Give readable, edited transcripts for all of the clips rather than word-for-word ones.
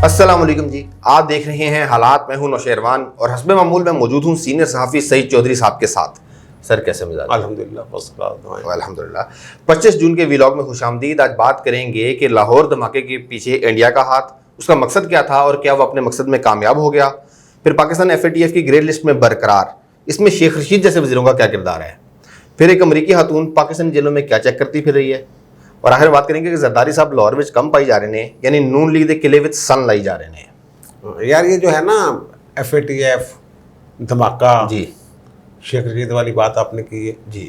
अस्सलाम वालेकुम जी। आप देख रहे हैं हालात। मैं हूं नौशेरवान और हस्बे मामूल में मौजूद हूं सीनियर सहाफ़ी सईद चौधरी साहब के साथ। सर कैसे मिजाज? अल्हम्दुलिल्लाह फर्स्ट क्लास। अल्हम्दुलिल्लाह। 25 जून के व्लॉग में खुशामदीद। आज बात करेंगे कि लाहौर धमाके के पीछे इंडिया का हाथ, उसका मकसद क्या था और क्या वो अपने मकसद में कामयाब हो गया। फिर पाकिस्तान FATF की ग्रे लिस्ट में बरकरार, इसमें शेख रशीद जैसे वज़ीरों का क्या किरदार है। फिर एक अमरीकी खातून पाकिस्तानी जेलों में क्या चेक करती फिर रही है। और आखिर बात करेंगे कि जरदारी साहब लाहौर में कम पाई जा रहे हैं, यानी नून लीग दे किले विच सन लाई जा रहे हैं। यार ये जो है ना FATF धमाका जी शेख रशीद वाली बात आपने की है जी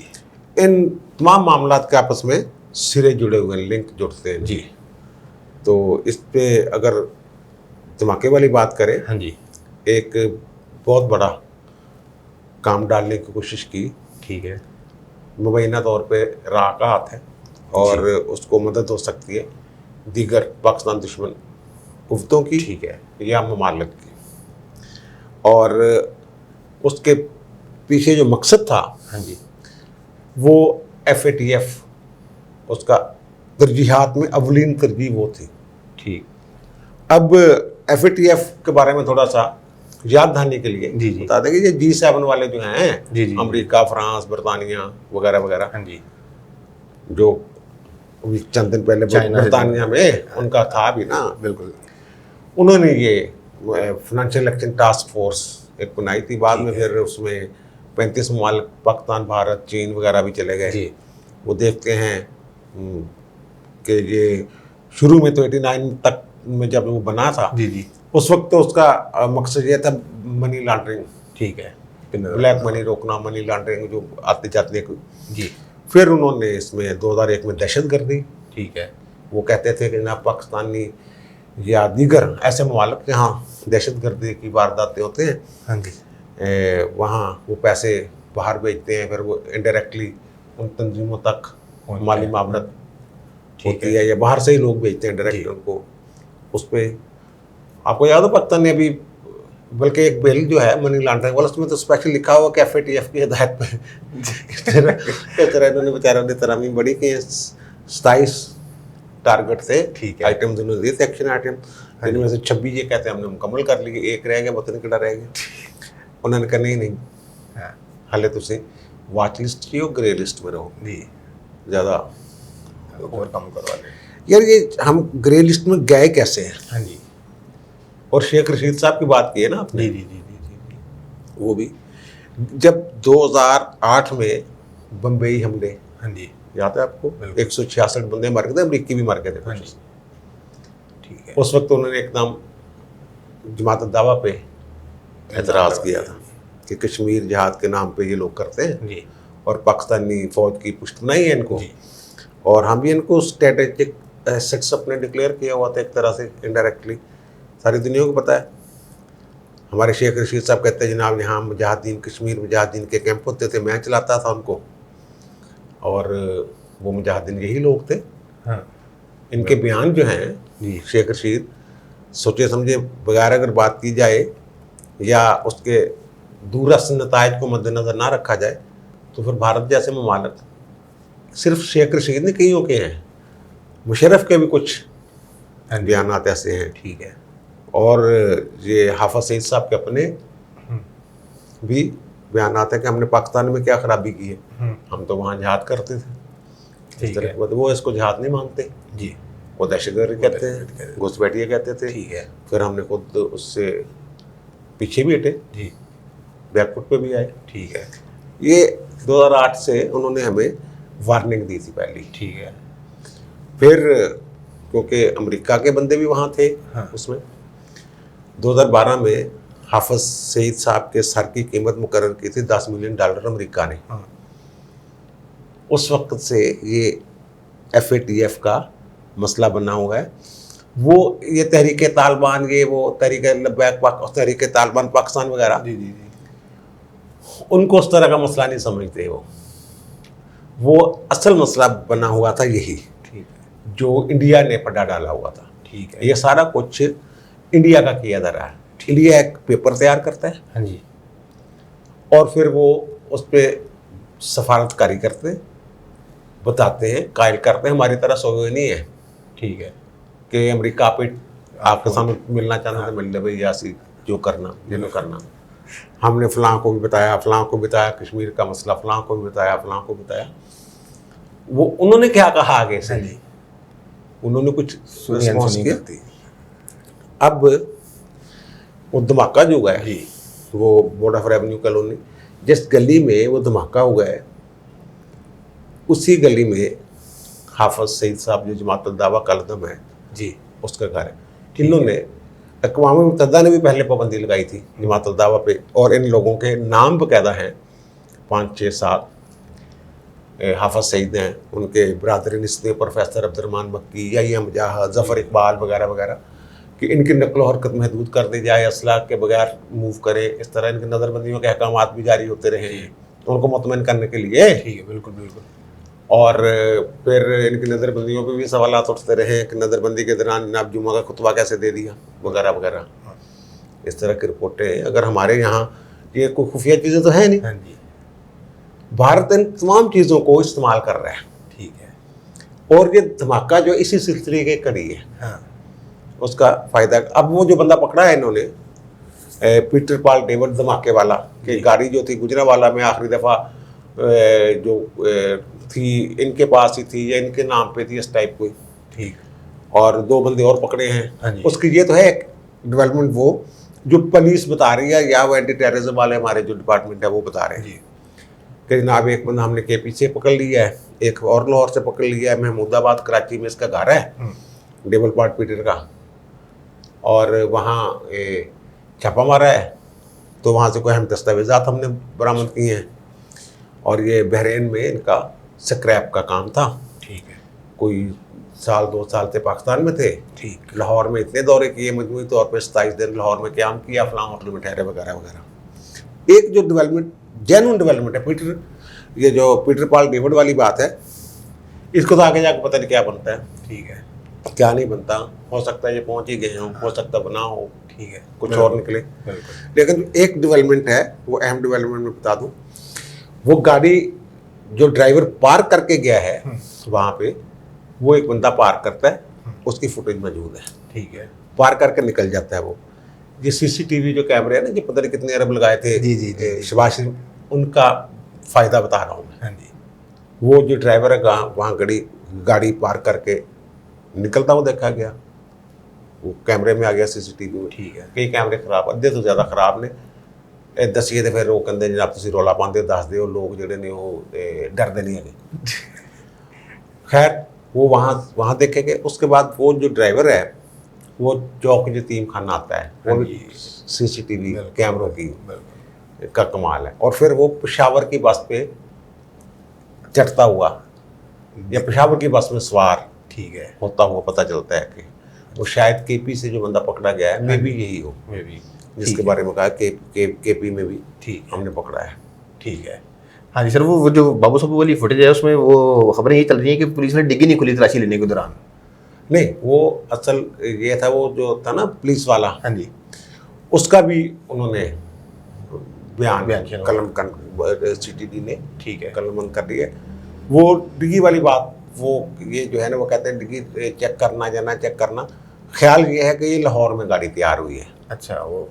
इन तमाम मामलात के आपस में सिरे जुड़े हुए हैं, लिंक जुड़ते हैं जी। तो इस पे अगर धमाके वाली बात करें, हाँ जी एक बहुत बड़ा काम डालने की कोशिश की। ठीक है। मुबैना तौर पे राह का हाथ है और उसको मदद हो सकती है दीगर पाकिस्तान दुश्मन कुव्वतों की, ठीक है। या ममालिक की। और उसके पीछे जो मकसद था हाँ जी वो FATF, उसका तरजीहात में अवलीन तरजीह वो थी। ठीक। अब FATF के बारे में थोड़ा सा याद दहानी के लिए जी, जी। बता दें कि ये G7 वाले जो हैं, जी, जी। अमेरिका, फ्रांस, बरतानिया वगैरह वगैरह, हाँ जी जो अभी चंद दिन पहले चाइना से बरतानिया में उनका था भी ना, बिल्कुल। उन्होंने ये फाइनेंशियल एक्शन टास्क फोर्स एक बनाई थी। बाद में फिर उसमें 35 ममालिक, पाकिस्तान, भारत, चीन वगैरह भी चले गए। जी वो देखते हैं कि ये शुरू में तो 89 तक में जब वो बना था, जी जी उस वक्त तो उसका मकसद ये था मनी लॉन्ड्रिंग, ठीक है। ब्लैक मनी रोकना, मनी लॉन्ड्रिंग जो आती जाती है। जी फिर उन्होंने इसमें 2001 में दहशत गर्दी, ठीक है। वो कहते थे कि जनाब पाकिस्तानी या दीगर ऐसे ममालिक जहाँ दहशत गर्दी की वारदातें होते हैं, हाँ जी वहाँ वो पैसे बाहर भेजते हैं, फिर वो इनडायरेक्टली उन तंजीमों तक माली मामलत होती है, या बाहर से ही लोग भेजते हैं डायरेक्ट उनको। उस पर आपको याद हो पाकिस्तान ने अभी बल्कि एक बिल जो है मनी लॉन्ड्रिंग वाला, उसमें तो स्पेशल लिखा हुआ कि FATF की हिदायत पे इस तरह इन्होंने बेचारों ने तरमीम बड़ी की। 27 टारगेट थे, ठीक है। आइटम उन्होंने दिए थे, एक्शन आइटम, जिनमें से 26 ये कहते हैं हमने मुकम्मल कर लिए, एक रह गया, बतन किड़ा रह गया। उन्होंने कहा नहीं हाँ हाले तुम वाच लिस्ट की हो, ग्रे लिस्ट में रहो, जी ज़्यादा और कम करवा लें। यार ये हम ग्रे लिस्ट में गए कैसे हैं। हाँ जी और शेख रशीद साहब की बात की है ना आपने, जी जी जी जी जी वो भी जब 2008 में बम्बई हमले, हाँ जी याद है आपको, बिल्कुल। 166 बंदे मर गए थे, अमरीकी भी मर गए थे हाँ कुछ। जी ठीक है। उस वक्त उन्होंने एकदम जमात दावा पे एतराज़ किया था कि कश्मीर जहाद के नाम पे ये लोग करते हैं जी और पाकिस्तानी फौज की पुष्ट नहीं है इनको, जी और हम भी इनको स्ट्रेटेजिक एसेट्स अपने डिक्लेयर किया हुआ था एक तरह से इनडायरेक्टली, सारी दुनिया को पता है। हमारे शेख रशीद साहब कहते हैं जनाब यहाँ मुजाहिदीन, कश्मीर मुजाहिदीन के कैंप होते थे, मैं चलाता था उनको, और वो मुजाहिदीन यही लोग थे। हाँ इनके बयान जो हैं जी शेख रशीद, सोचे समझे बगैर अगर बात की जाए या उसके दूरस्थ नतायज को मद्देनज़र ना रखा जाए, तो फिर भारत जैसे ममालिक, सिर्फ शेख रशीद ने कईयों के हैं, मुशर्रफ के भी कुछ बयान ऐसे हैं, ठीक है। और ये हाफिज सईद साहब के अपने भी बयान हैं कि हमने पाकिस्तान में क्या खराबी की है, हम तो वहाँ जिहाद करते थे। इस तरह के वो इसको जिहाद नहीं मानते जी, वो दहशतगर्दी कहते हैं, घुसपैठिया कहते थे। ठीक है। फिर हमने खुद उससे पीछे भी हटे, जी बैकफुट पे भी आए। ठीक है। ये 2008 से उन्होंने हमें वार्निंग दी थी पहली। ठीक है। फिर क्योंकि अमेरिका के बंदे भी वहाँ थे, हाँ। उसमें 2012 में हाफिज सईद साहब के सर की कीमत मुकर्रर की थी $10 मिलियन अमेरिका ने। हाँ। उस वक्त से ये FATF का मसला बना हुआ है। वो ये तहरीक तालिबान, ये वो तहरीक लब्बैक तहरीक तालिबान पाकिस्तान वगैरह, जी जी जी उनको उस तरह का मसला नहीं समझते। वो असल मसला बना हुआ था यही, ठीक है। जो इंडिया ने पड्डा डाला हुआ था। ठीक है। ये सारा कुछ इंडिया का किया जा रहा है। इंडिया एक पेपर तैयार करता है, हाँ जी और फिर वो उस पर सफारतकारी करते हैं, बताते हैं, कायल करते हैं, हमारी तरह सोए नहीं है ठीक है। कि अमेरिका पे आपके सामने मिलना चाहना तो मिल ले भाई, यासी जो करना जिन्हों करना। हमने फलां को भी बताया, फलां को बताया, कश्मीर का मसला फलां को भी बताया, फलां को बताया। वो उन्होंने क्या कहा आगे से, उन्होंने कुछ रिस्पॉन्स किया। अब वो धमाका जो हुआ है, वो बोर्ड ऑफ रेवेन्यू कॉलोनी, जिस गली में वो धमाका हुआ है उसी गली में हाफिज सईद साहब जो जमात दावा कलदम है जी, उसका घर है। इन्होंने अक़वाम मुत्तहिदा ने भी पहले पाबंदी लगाई थी जमात दावा पे, और इन लोगों के नाम बकायदा हैं 5-6-7 हाफिज सईद हैं, उनके बरादरी निस्ते प्रोफेसर अब्दुर्रहमान मक्की या ये मुजाहिद ज़फ़र इकबाल वगैरह वगैरह, कि इनकी नकलो हरकत महदूद कर दी जाए, असला के बगैर मूव करे, इस तरह इनकी नज़रबंदियों के अहकामात भी जारी होते रहे उनको मुतमईन करने के लिए। ठीक है, बिल्कुल बिल्कुल। और फिर इनकी नज़रबंदियों पे भी सवालात उठते रहे कि नज़रबंदी के दौरान जनाब जुम्मा का खुतबा कैसे दे दिया वगैरह वगैरह, इस तरह की रिपोर्टें। अगर हमारे यहाँ ये कोई खुफिया चीज़ें तो है नहीं, भारत इन तमाम चीज़ों को इस्तेमाल कर रहा है। ठीक है। और ये धमाका जो इसी सिलसिले के कड़ी है, उसका फ़ायदा। अब वो जो बंदा पकड़ा है इन्होंने, पीटर पाल डेविड धमाके वाला, कि गाड़ी जो थी गुजरांवाला में आखिरी दफ़ा जो थी इनके पास ही थी या इनके नाम पे थी, इस टाइप कोई। ठीक। और 2 बंदे और पकड़े हैं। उसकी ये तो है डेवलपमेंट, वो जो पुलिस बता रही है या वो एंटी टेररिज्म वाले हमारे जो डिपार्टमेंट है वो बता रहे हैं कि जनाब एक बंदा हमने के पीछे पकड़ लिया है, एक और लाहौर से पकड़ लिया है, महमूदाबाद कराची में इसका घर है, डेबल पार्ट पीटर का, और वहाँ छापा मारा है तो वहाँ से कोई अहम दस्तावेजात हमने बरामद किए हैं। और ये बहरीन में इनका स्क्रैप का काम था। ठीक है। कोई 1-2 साल से पाकिस्तान में थे। ठीक। लाहौर में इतने दौरे किए मजमूई तौर पे, 27 दिन लाहौर में क़याम किया, फलां होटल में ठहरे वगैरह वगैरह। एक जो डेवलपमेंट, जेन्युइन डेवलपमेंट है, ये जो पीटर पाल डेविड वाली बात है, इसको तो आगे जाकर पता नहीं क्या बनता है। ठीक है। क्या नहीं बनता, हो सकता है ये पहुँच ही गए हों, हो सकता बना हो, ठीक है, कुछ और निकले। लेकिन एक डेवलपमेंट है, वो अहम डेवलपमेंट में बता दूँ, वो गाड़ी जो ड्राइवर पार्क करके गया है वहाँ पे, वो एक बंदा पार्क करता है, उसकी फुटेज मौजूद है। ठीक है। पार्क करके निकल जाता है वो। ये सीसीटीवी जो कैमरे हैं ना, जो पता नहीं कितने अरब लगाए थे जी, शहबाज शरीफ, उनका फ़ायदा बता रहा हूँ मैं। हाँ जी। वो जो ड्राइवर है वहाँ गाड़ी पार्क करके निकलता हुआ देखा गया, वो कैमरे में आ गया सीसीटीवी में। ठीक है। कई कैमरे खराब, अद्धे तो ज़्यादा खराब ने। दसिए तो फिर वो कहते जनाब तुम रौला पाते दस दो, लोग जोड़े ने वो डरते नहीं है। खैर वो वहाँ देखे गए। उसके बाद वो जो ड्राइवर है वो चौक यतीम खाना आता है, वो भी सीसीटीवी कैमरों की का कमाल है। और फिर वो पेशावर की बस पे चढ़ता हुआ या पेशावर की बस में सवार, ठीक है, होता हुआ पता चलता है कि वो शायद केपी से जो बंदा पकड़ा गया है, मे भी यही हो, जिसके बारे में कहा केपी में भी ठीक हमने पकड़ा है। ठीक है। हाँ जी सर, वो जो बाबू साबू वाली फुटेज है उसमें वो खबरें ये चल रही हैं कि पुलिस ने डिग्गी नहीं खुली तलाशी लेने के दौरान। नहीं, वो असल ये था, वो जो था ना पुलिस वाला, हाँ जी, उसका भी उन्होंने बयान कलम सीटीडी ने, ठीक है, कलमबंद कर दिया। वो डिग्गी वाली बात, वो ये जो है ना, वो कहते हैं डिग्गी चेक करना, जाना चेक करना। ख्याल ये है कि ये लाहौर में गाड़ी तैयार हुई है। अच्छा, वो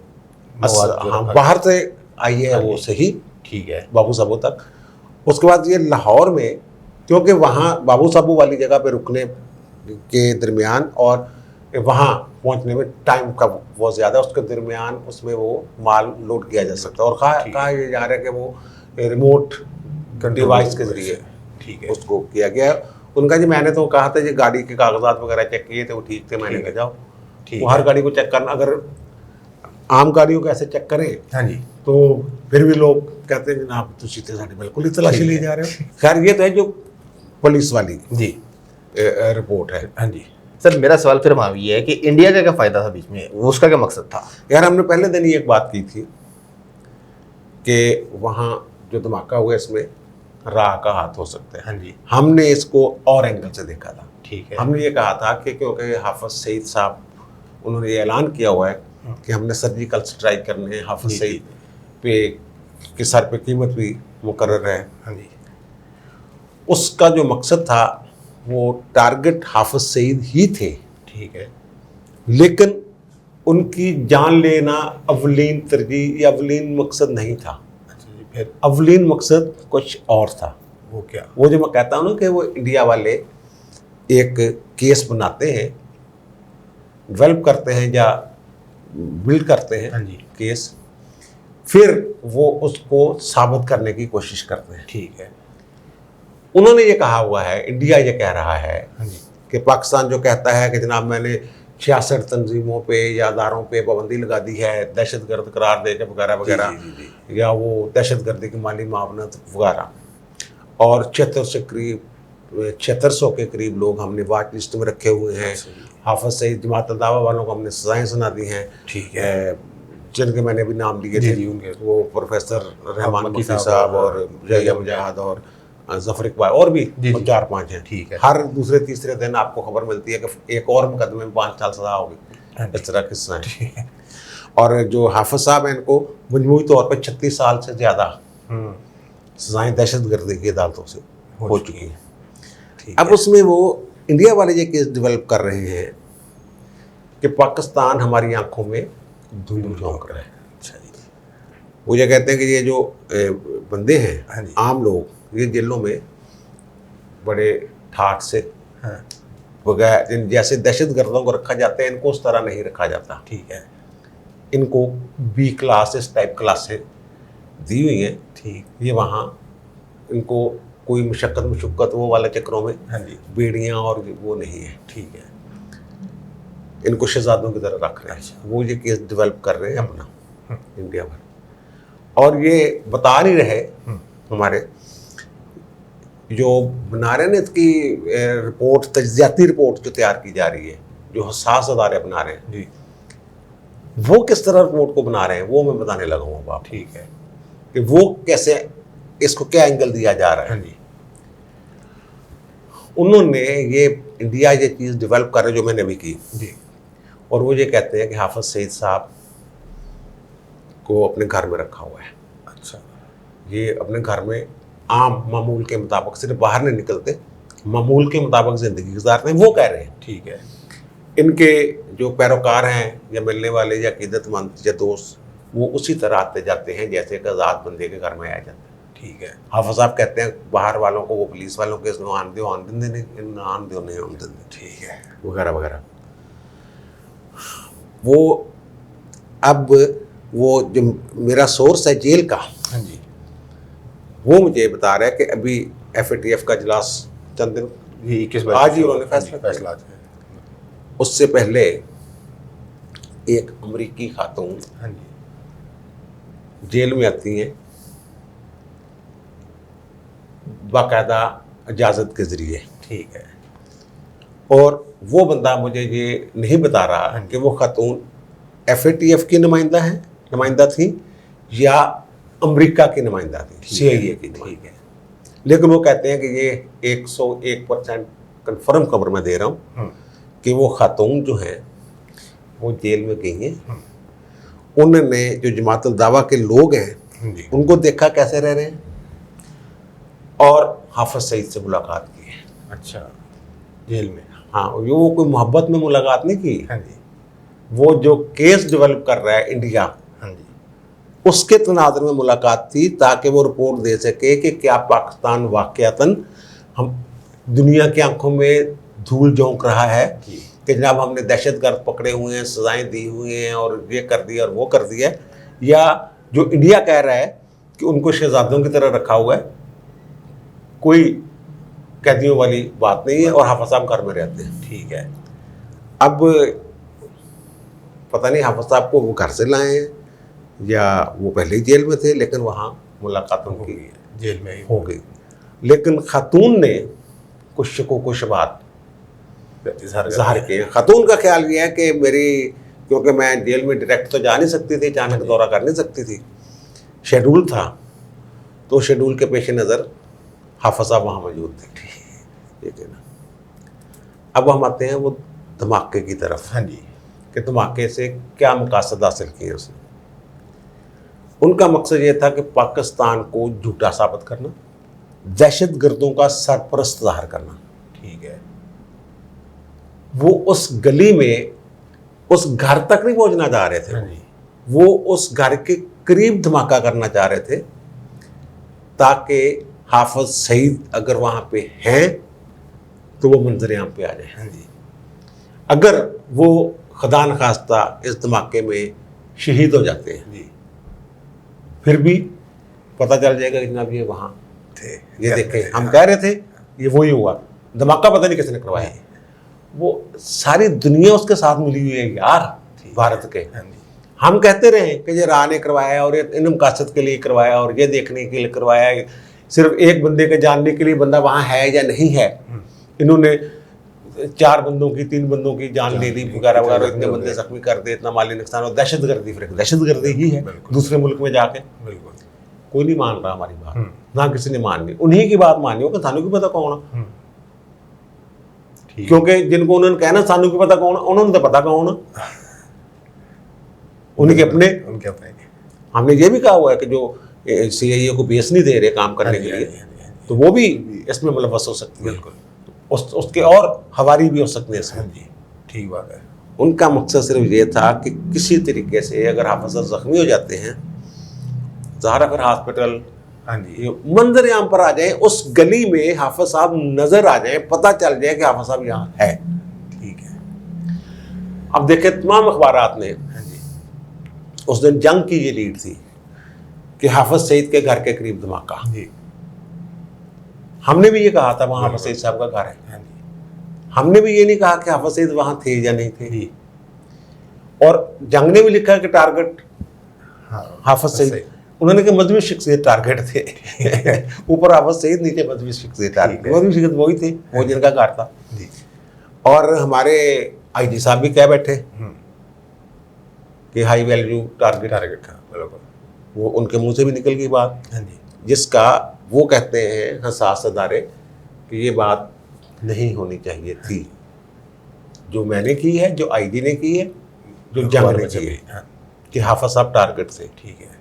हाँ, बाहर से आई है वो सही, ठीक है, बाबू साबू तक। उसके बाद ये लाहौर में, क्योंकि वहाँ बाबू साबू वाली जगह पे रुकने के दरमियान और वहाँ पहुँचने में टाइम का बहुत ज़्यादा, उसके दरमियान उसमें वो माल लोड किया जा सकता है। और कहा ये जा रहा है कि वो रिमोट डिवाइस के ज़रिए, ठीक है, उसको किया गया। उनका जी मैंने तो कहा था जी गाड़ी के कागजात वगैरह चेक किए थे, वो ठीक थे, मैंने कहा जाओ वो हर गाड़ी को चेक करना, अगर आम गाड़ियों को ऐसे चेक करें, हाँ जी, तो फिर भी लोग कहते हैं जनाब तो सीधे साढ़े बिल्कुल ही तलाशी ले जा रहे हो। खैर ये तो है जो पुलिस वाली जी रिपोर्ट है। हाँ जी सर, मेरा सवाल फिर वहाँ ये है कि इंडिया का क्या फ़ायदा था बीच में, वो उसका क्या मकसद था? यार हमने पहले दिन ही एक बात की थी कि वहाँ जो धमाका हुआ इसमें राह का हाथ हो सकता है। हाँ जी, हमने इसको और एंगल से देखा था। ठीक है, हमने ये कहा था कि क्योंकि हाफिज सईद साहब उन्होंने ये ऐलान किया हुआ है कि हमने सर्जिकल स्ट्राइक करने हैं, हाफिज सईद पे के सर पे कीमत भी मुकर्रर है। हाँ जी, उसका जो मकसद था वो टारगेट हाफिज सईद ही थे, ठीक है, लेकिन उनकी जान लेना अवलीन तरजीह या अवलीन मकसद नहीं था। अच्छा जी, फिर अवलीन मकसद कुछ और था। वो क्या? वो जो मैं कहता हूँ ना कि वो इंडिया वाले एक केस बनाते हैं, डेवलप करते हैं या बिल्ड करते हैं हाँ जी, केस, फिर वो उसको साबित करने की कोशिश करते हैं। ठीक है। उन्होंने ये कहा हुआ है, इंडिया ये कह रहा है हाँ जी, कि पाकिस्तान जो कहता है कि जनाब मैंने 66 तंजीमों पे या अदारों पे पाबंदी लगा दी है, दहशतगर्द करार दे के वगैरह वगैरह, जी, जी, जी, या वो दहशतगर्दी की माली मावनत वगैरह, और 7600 के करीब लोग हमने वाच लिस्ट में रखे हुए हैं। अच्छा जी, हाफिज सईद जमात दावा वालों को हमने सजाएं सुना दी हैं, ठीक है। जिनके मैंने भी नाम लिए जी, थे, जी, उनके वो प्रोफेसर रहमान मक्की मक्की साहब साहब और और जया मुजाहिद और जफर इकबाल और भी जी, जी, 4-5 हैं। ठीक है। हर दूसरे तीसरे दिन आपको खबर मिलती है कि एक और मुकदमे में 5 साल सजा होगी। हाँ जी, इस तरह किस्सा है। ठीक है। और जो हाफिज साहब हैं, इनको मजमूई तौर पर 36 साल से ज़्यादा सजाएं दहशतगर्दी की अदालतों से हो चुकी हैं। ठीक अब है। उसमें वो इंडिया वाले ये केस डेवलप कर रहे हैं कि पाकिस्तान हमारी आंखों में धूल झोंक रहा है। अच्छा जी, वो ये कहते हैं कि ये जो बंदे हाँ हैं, जी, आम लोग, ये जेलों में बड़े ठाठ से हाँ, बगैर, जैसे दहशतगर्दों को रखा जाता है, इनको उस तरह नहीं रखा जाता। ठीक है, इनको बी क्लास इस टाइप क्लासें दी हुई हैं। ठीक, ये वहाँ इनको कोई मुशक्कत वो वाले चक्रों में हाँ जी, बेड़ियाँ और वो नहीं है। ठीक है। इनको शहजादों की तरह रख रहे हैं। अच्छा। वो ये केस डेवलप कर रहे हैं अपना इंडिया भर, और ये बता नहीं रहे हमारे जो बना रहे हैं ना इसकी रिपोर्ट, तज्जियाती रिपोर्ट जो तैयार की जा रही है, जो हसास अदारे बना रहे हैं, जी, वो किस तरह रिपोर्ट को बना रहे हैं, वो मैं बताने लगा हूँ अब आपको ठीक है। कि वो कैसे, इसको क्या एंगल दिया जा रहा हाँ है। जी, उन्होंने ये इंडिया ये चीज़ डेवलप कर रहे जो मैंने भी की, जी, और वो ये कहते हैं कि हाफिज सईद साहब को अपने घर में रखा हुआ है। अच्छा, ये अपने घर में आम मामूल के मुताबिक सिर्फ बाहर नहीं निकलते, मामूल के मुताबिक ज़िंदगी गुजारते हैं। वो कह रहे हैं ठीक है। इनके जो पैरोकार हैं या मिलने वाले या अकीदतमंद या दोस्त, वो उसी तरह आते जाते हैं जैसे एक आज़ाद बंदे के घर में आया जाता है। ठीक है। हाफिज साहब कहते हैं बाहर वालों को, वो पुलिस वालों के आन दो आन दिन नहीं आन दो नहीं आन दिन ठीक है। वगैरह वगैरह। वो अब वो जो मेरा सोर्स है जेल का, हाँ जी, वो मुझे बता रहा है कि अभी FATF का इजलास चंद दिन, ये 21 आज ही उन्होंने फैसला किया। फैसला किया। उससे पहले एक अमेरिकी खातून हाँ जी, जेल में आती हैं बाकायदा इजाज़त के ज़रिए, ठीक है। और वो बंदा मुझे ये नहीं बता रहा कि वो खातून FATF की नुमाइंदा थी या अमेरिका की नुमाइंदा थी, CIA की। ठीक है। लेकिन वो कहते हैं कि ये 101% कन्फर्म खबर मैं दे रहा हूँ कि वो खातून जो हैं वो जेल में गई हैं। उन्होंने जो जमात दावा के लोग हैं जी, उनको देखा कैसे रह रहे हैं, और हाफिज सईद से मुलाकात की है। अच्छा, जेल में। हाँ, वो कोई मोहब्बत में मुलाकात नहीं की, हाँ जी, वो जो केस डेवलप कर रहा है इंडिया, हाँ जी, उसके तनाज़ुर में मुलाकात थी, ताकि वो रिपोर्ट दे सके कि क्या पाकिस्तान वाक़यातन हम दुनिया की आंखों में धूल झोंक रहा है जी, कि जनाब हमने दहशतगर्द पकड़े हुए हैं, सजाएं दी हुई हैं और ये कर दिया और वो कर दिया, या जो इंडिया कह रहा है कि उनको शहजादों की तरह रखा हुआ है, कोई कैदियों वाली बात नहीं है, और हाफिज साहब घर में रहते हैं। ठीक है। अब पता नहीं हाफिज साहब को वो घर से लाए हैं या वो पहले ही जेल में थे, लेकिन वहाँ मुलाकात हो उनकी गई है, जेल में ही हो गई। लेकिन खातून ने कुछ शको को शुबहात ज़ाहिर किए। खातून का ख्याल ये है कि मेरी, क्योंकि मैं जेल में डायरेक्ट तो जा नहीं सकती थी, अचानक दौरा कर नहीं सकती थी, शेड्यूल था, तो शेड्यूल के पेश नज़र हाफिज साहब वहाँ मौजूद थे। ठीक है ना। अब हम आते हैं वो धमाके की तरफ। हाँ जी, कि धमाके से क्या मकासद हासिल किए उसने। उनका मकसद ये था कि पाकिस्तान को झूठा साबित करना, दहशतगर्दों का सरपरस्त ज़ाहिर करना। ठीक है। वो उस गली में उस घर तक नहीं पहुंचना चाह रहे थे, हाँ जी, वो उस घर के करीब धमाका करना चाह रहे थे ताकि हाफिज सईद अगर वहां पे हैं तो वो मंजर-ए-आम पे आ जाए। हाँ जी, अगर वो खुदा न खास्ता इस धमाके में शहीद हो जाते हैं, जी, फिर भी पता चल जाएगा कि जनाब ये वहां थे, ये देखें हम कह रहे थे ये वही हुआ, धमाका पता नहीं किसने करवाया। वो सारी दुनिया उसके साथ मिली हुई है यार, भारत के। हाँ जी, हम कहते रहे कि ये राह ने करवाया और ये इन मकासद के लिए करवाया और ये देखने के लिए करवाया, सिर्फ एक बंदे के जानने के लिए बंदा वहाँ है या नहीं है। इन्होंने 4 बंदों की 3 बंदों की जान ले ली वगैरह वगैरह, इतने बंदे जख्मी कर दे, इतना माली नुकसान, और दहशतगर्दी, फिर दहशतगर्दी ही है दूसरे मुल्क में जाके। बिल्कुल, कोई नहीं मान रहा हमारी बात, ना किसी ने माननी, उन्हीं की बात माननी होगा, थानों की पता कौन है, ठीक, क्योंकि जिनको उन्होंने कहना थानों की पता कौन है, उन्होंने तो पता कौन है, उनके अपने। उनके अपने, हमने ये भी कहा हुआ है कि जो सीआईए को बेस नहीं दे रहे काम करने के लिए, तो वो भी इसमें मुलव्वस हो सकती है, बिल्कुल, उसके और हवारी भी हो सकते हैं इसमें। हाँ जी, ठीक बात है, उनका मकसद सिर्फ ये था कि किसी तरीके से अगर हाफिज जख्मी हो जाते हैं, ज़ाहिर फिर हॉस्पिटल हाँ जी, मंजर-ए-आम पर आ जाए, उस गली में हाफिज साहब नजर आ जाए, पता चल जाए कि हाफिज साहब यहाँ है। ठीक है, अब देखे तमाम अखबारात ने हाँ जी, उस दिन जंग की ये लीड थी कि हाफिज सईद के घर के करीब धमाका। जी, हमने भी ये कहा था वहाँ हाफिज सईद साहब का घर है, हाँ जी, हमने भी ये नहीं कहा कि हाफिज सईद वहाँ थे या नहीं थे। जी, और जंग ने भी लिखा कि टारगेट हाँ, हाफिज सईद, उन्होंने कहा मजहबी शख्सियत टारगेट थे। ऊपर हाफिज सईद, नीचे मजहबी शख्सियत टारगेट, मजहबी शख्सियत वही थे, वो जिनका घर था। जी, और हमारे आईजी साहब भी कह बैठे कि हाई वैल्यू टारगेट, टारगेट था, बिल्कुल, वो उनके मुंह से भी निकल गई बात, हाँ जी, जिसका वो कहते हैं हसास अदारे कि ये बात नहीं होनी चाहिए थी, जो मैंने की है, जो आईजी ने की है, जो जंग ने की है, हाँ, कि हाफिज साहब टारगेट थे। ठीक है,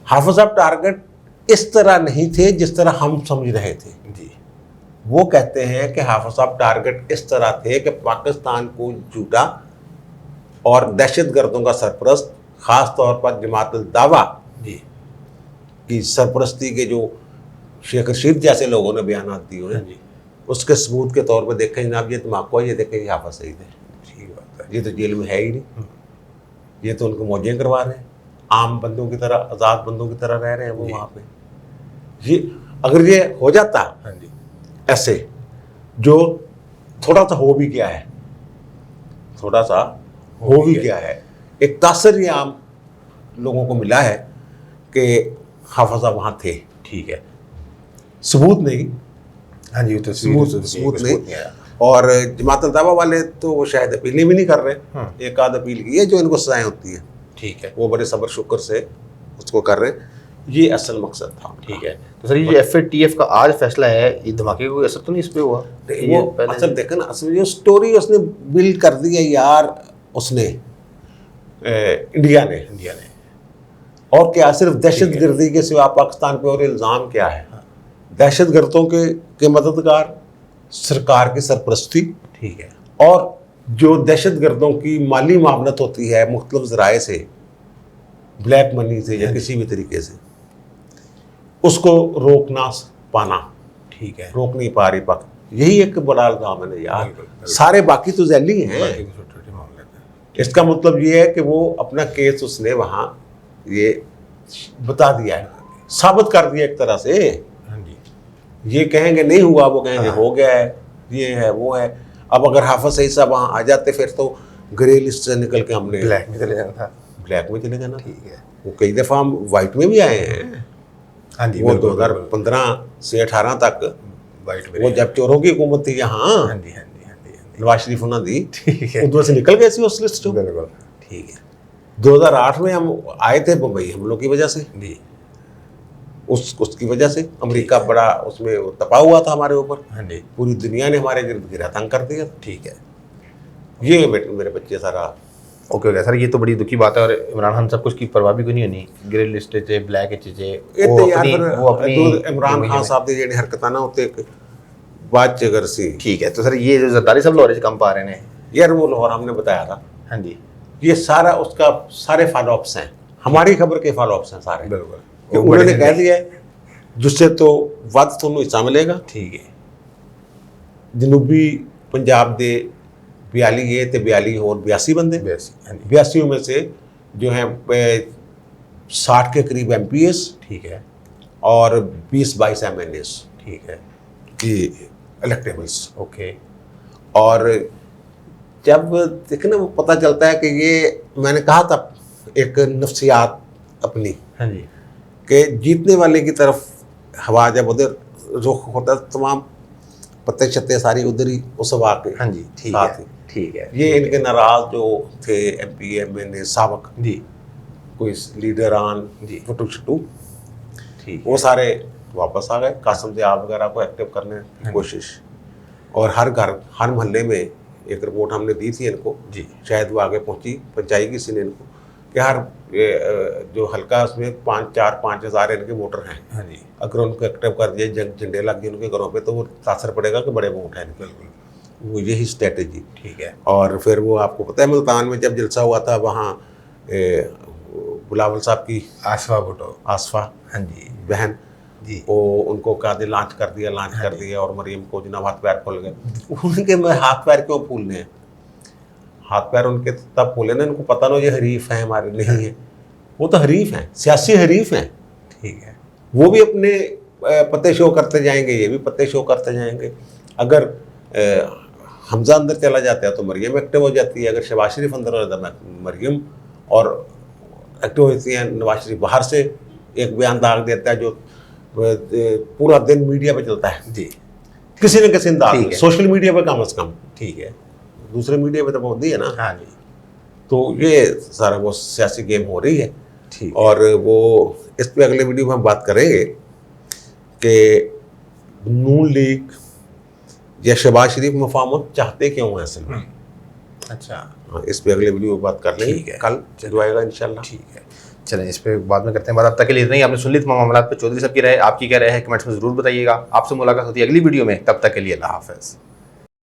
हाफिज साहब टारगेट इस तरह नहीं थे जिस तरह हम समझ रहे थे। जी, वो कहते हैं कि हाफिज साहब टारगेट इस तरह थे कि पाकिस्तान को झूठा और दहशतगर्दों का सरपरस्त, खास तौर पर जमात-उल दावा जी, की सरपरस्ती के जो शेख रशीद जैसे लोगों ने बयान दिए हाँ हैं, जी, उसके सबूत के तौर पर देखें जनाब ये धमाका, ये देखें ये हाफिज सईद है, ठीक बात है, ये तो जेल में है ही नहीं, ये तो उनको मौजें करवा रहे हैं, आम बंदों की तरह, आज़ाद बंदों की तरह रह रहे हैं वो जी। वहाँ पे। ये अगर ये हो जाता हाँ जी, ऐसे, जो थोड़ा सा हो भी गया है, थोड़ा सा हो भी गया है, एक तासर ये आम लोगों को मिला है कि हाफिज साहब वहाँ थे, ठीक है, सबूत नहीं, हाँ जी, तो सबूत नहीं। और जमात दावा वाले तो वो शायद अपील भी नहीं कर रहे, एक आध अपील की है जो इनको सजाएं होती है, ठीक है, वो बड़े सब्र शुक्र से उसको कर रहे हैं, ये असल मकसद था। ठीक है, तो सर ये जो FATF का आज फैसला है, ये धमाके का कोई असर तो नहीं इस पे हुआ? ये वो पहले असल देखे ना, असल जो स्टोरी उसने बिल्ड कर दी है यार, उसने इंडिया ने, और क्या सिर्फ दहशतगर्दी के सिवा पाकिस्तान पे और इल्ज़ाम क्या है? दहशतगर्दों के मददगार, सरकार की सरपरस्ती, ठीक है, और जो दहशतगर्दों की माली मामलत होती है मुख्तलिफ ज़राए से, ब्लैक मनी से या किसी भी तरीके से, उसको रोक ना पाना, ठीक है, रोक नहीं पा रही पाक, यही एक बड़ा इल्ज़ाम है ना यार। बिल्कुल, बिल्कुल। सारे बाकी तो जैली हैं, बाकी तो छोटे-छोटे मामले थे। इसका मतलब ये है कि वो अपना केस उसने वहाँ ये बता दिया है, साबित कर दिया एक तरह से। हाँ जी, ये कहेंगे नहीं हुआ, वो कहेंगे हाँ। हो गया है, ये है वो है। अब अगर हाफिज सईद साहब वहाँ आ जाते फिर तो ग्रे लिस्ट से निकल के हमने ब्लैक में चले जाना था, ब्लैक में चले जाना। ठीक है, वो कई दफ़ा हम वाइट में भी आए हैं, हाँ जी, वो बिल्कुल, 2015 से 18 तक, वाइट में वो जब चोरों की हुकूमत थी यहाँ, हाँ जी, हाँ जी, हाँ जी, हाँ नवाज शरीफ उन्होंने दी, ठीक है, उधर से निकल गए थे उस लिस्ट से। बिल्कुल, ठीक है, 2008 में हम आए थे बम्बई हमलों की वजह से, जी, उसकी वजह से अमेरिका बड़ा उसमें वो तपा हुआ था हमारे ऊपर, हाँ जी, पूरी दुनिया ने हमारे गिरद गिरा तंग कर दिया। ठीक है, ये मेरे बच्चे सारा ओके ओके सर, ये तो बड़ी दुखी बात है, और इमरान खान सब कुछ की परवाह भी कोई नहीं होनी, ग्रे लिस्ट चे ब्लैक चे ਇਹ ਤੇ ਯਾਰ ਫਿਰ वो अपनी इमरान खान साहब ਦੀ ਜਿਹੜੀ ਹਰਕਤਾਂ ਨਾ ਉੱਤੇ ਬਾਅਦ ਚ ਅਗਰ ਸੀ ठीक है, तो सर ये जो जरदारी सब लाहौर से कम पा रहे हैं, यार वो लाहौर हमने बताया था हाँ जी, ये सारा उसका सारे फॉलोअप्स हैं, हमारी खबर के फॉलोअप्स हैं सारे। बिल्कुल। कि उन्होंने कह दिया है जिससे तो ਵੱਧ ਤੁਹਾਨੂੰ हिस्सा मिलेगा। ठीक है, जनूबी पंजाब दे 42 ये ते 42 और 82 बंदे, हाँ जी, 82 में से जो हैं 60 के करीब MPs ठीक है, और 20-22 MNAs ठीक है, की इलेक्टेबल्स। ओके, और जब देखे ना वो पता चलता है कि ये मैंने कहा था एक नफ्सियात अपनी हाँ जी, कि जीतने वाले की तरफ हवा जब उधर रुख होता है तमाम पत्ते छत्ते सारी उधर ही उस हवा के हाँ जी, ठीक साथ है, ही। ठीक है, ये इनके नाराज जो थे MP MNA साबक जी, कोई लीडर आन जी, फटू छटू ठीक, वो सारे वापस आ गए, कासिम ज़ियाब वगैरह को एक्टिव करने की कोशिश। और हर घर हर मोहल्ले में एक रिपोर्ट हमने दी थी इनको, जी, शायद वो आगे पहुंची, पहुंचाई किसी ने इनको, कि हर जो हल्का उसमें 5,000 इनके वोटर हैं, हाँ जी, अगर उनको एक्टिव कर दिए, झंडे लग गए उनके घरों पे, तो वो तासर पड़ेगा कि बड़े वोट हैं इनके। वो यही स्ट्रेटेजी। ठीक है, और फिर वो आपको पता है मुल्तान में जब जलसा हुआ था वहाँ बुलावल साहब की आसफा भुट्टो, आसफा हाँ जी, बहन, जी, वो उनको कहा दे लॉन्च कर दिया, और मरीम को जनाब हाथ पैर खोल गए। उनके में हाथ पैर क्यों फूलने हैं? हाथ पैर उनके तब फूले ना, उनको पता ना ये हरीफ हैं हमारे, नहीं है, वो तो हरीफ हैं, सियासी हरीफ हैं। ठीक है, वो भी अपने पत्ते शो करते जाएंगे, ये भी पत्ते शो करते जाएंगे। अगर हमजा अंदर चला जाता है तो मरियम एक्टिव हो जाती है, अगर शहबाज शरीफ अंदर हो जाता है मरियम और एक्टिव होती है। नवाज शरीफ बाहर से एक बयान दाग देता है जो पूरा दिन मीडिया पे चलता है, जी, किसी न किसी अंदाज ठीक में, है। सोशल मीडिया पे कम से कम, ठीक है, दूसरे मीडिया पे तो बहुत है ना। हाँ जी, तो ये सारा वो सियासी गेम हो रही है। ठीक, और वो इस पे अगले वीडियो में हम बात करेंगे कि नून लीग या शहबाज शरीफ मफाहमत चाहते क्यों हैं असल में। अच्छा, हाँ, इस पे अगले वीडियो में बात कर ठीक लेंगे, है। कल जो आएगा इंशाल्लाह। ठीक है, चलें इस पे बाद में करते हैं बात। अब तक के लिए इतना ही। आपने सुन ली तमाम मामलात पे चौधरी साहब की राय, आपकी क्या राय है कमेंट्स में ज़रूर बताइएगा। आपसे मुलाकात होती है अगली वीडियो में, तब तक के लिए अल्लाह हाफ़िज़।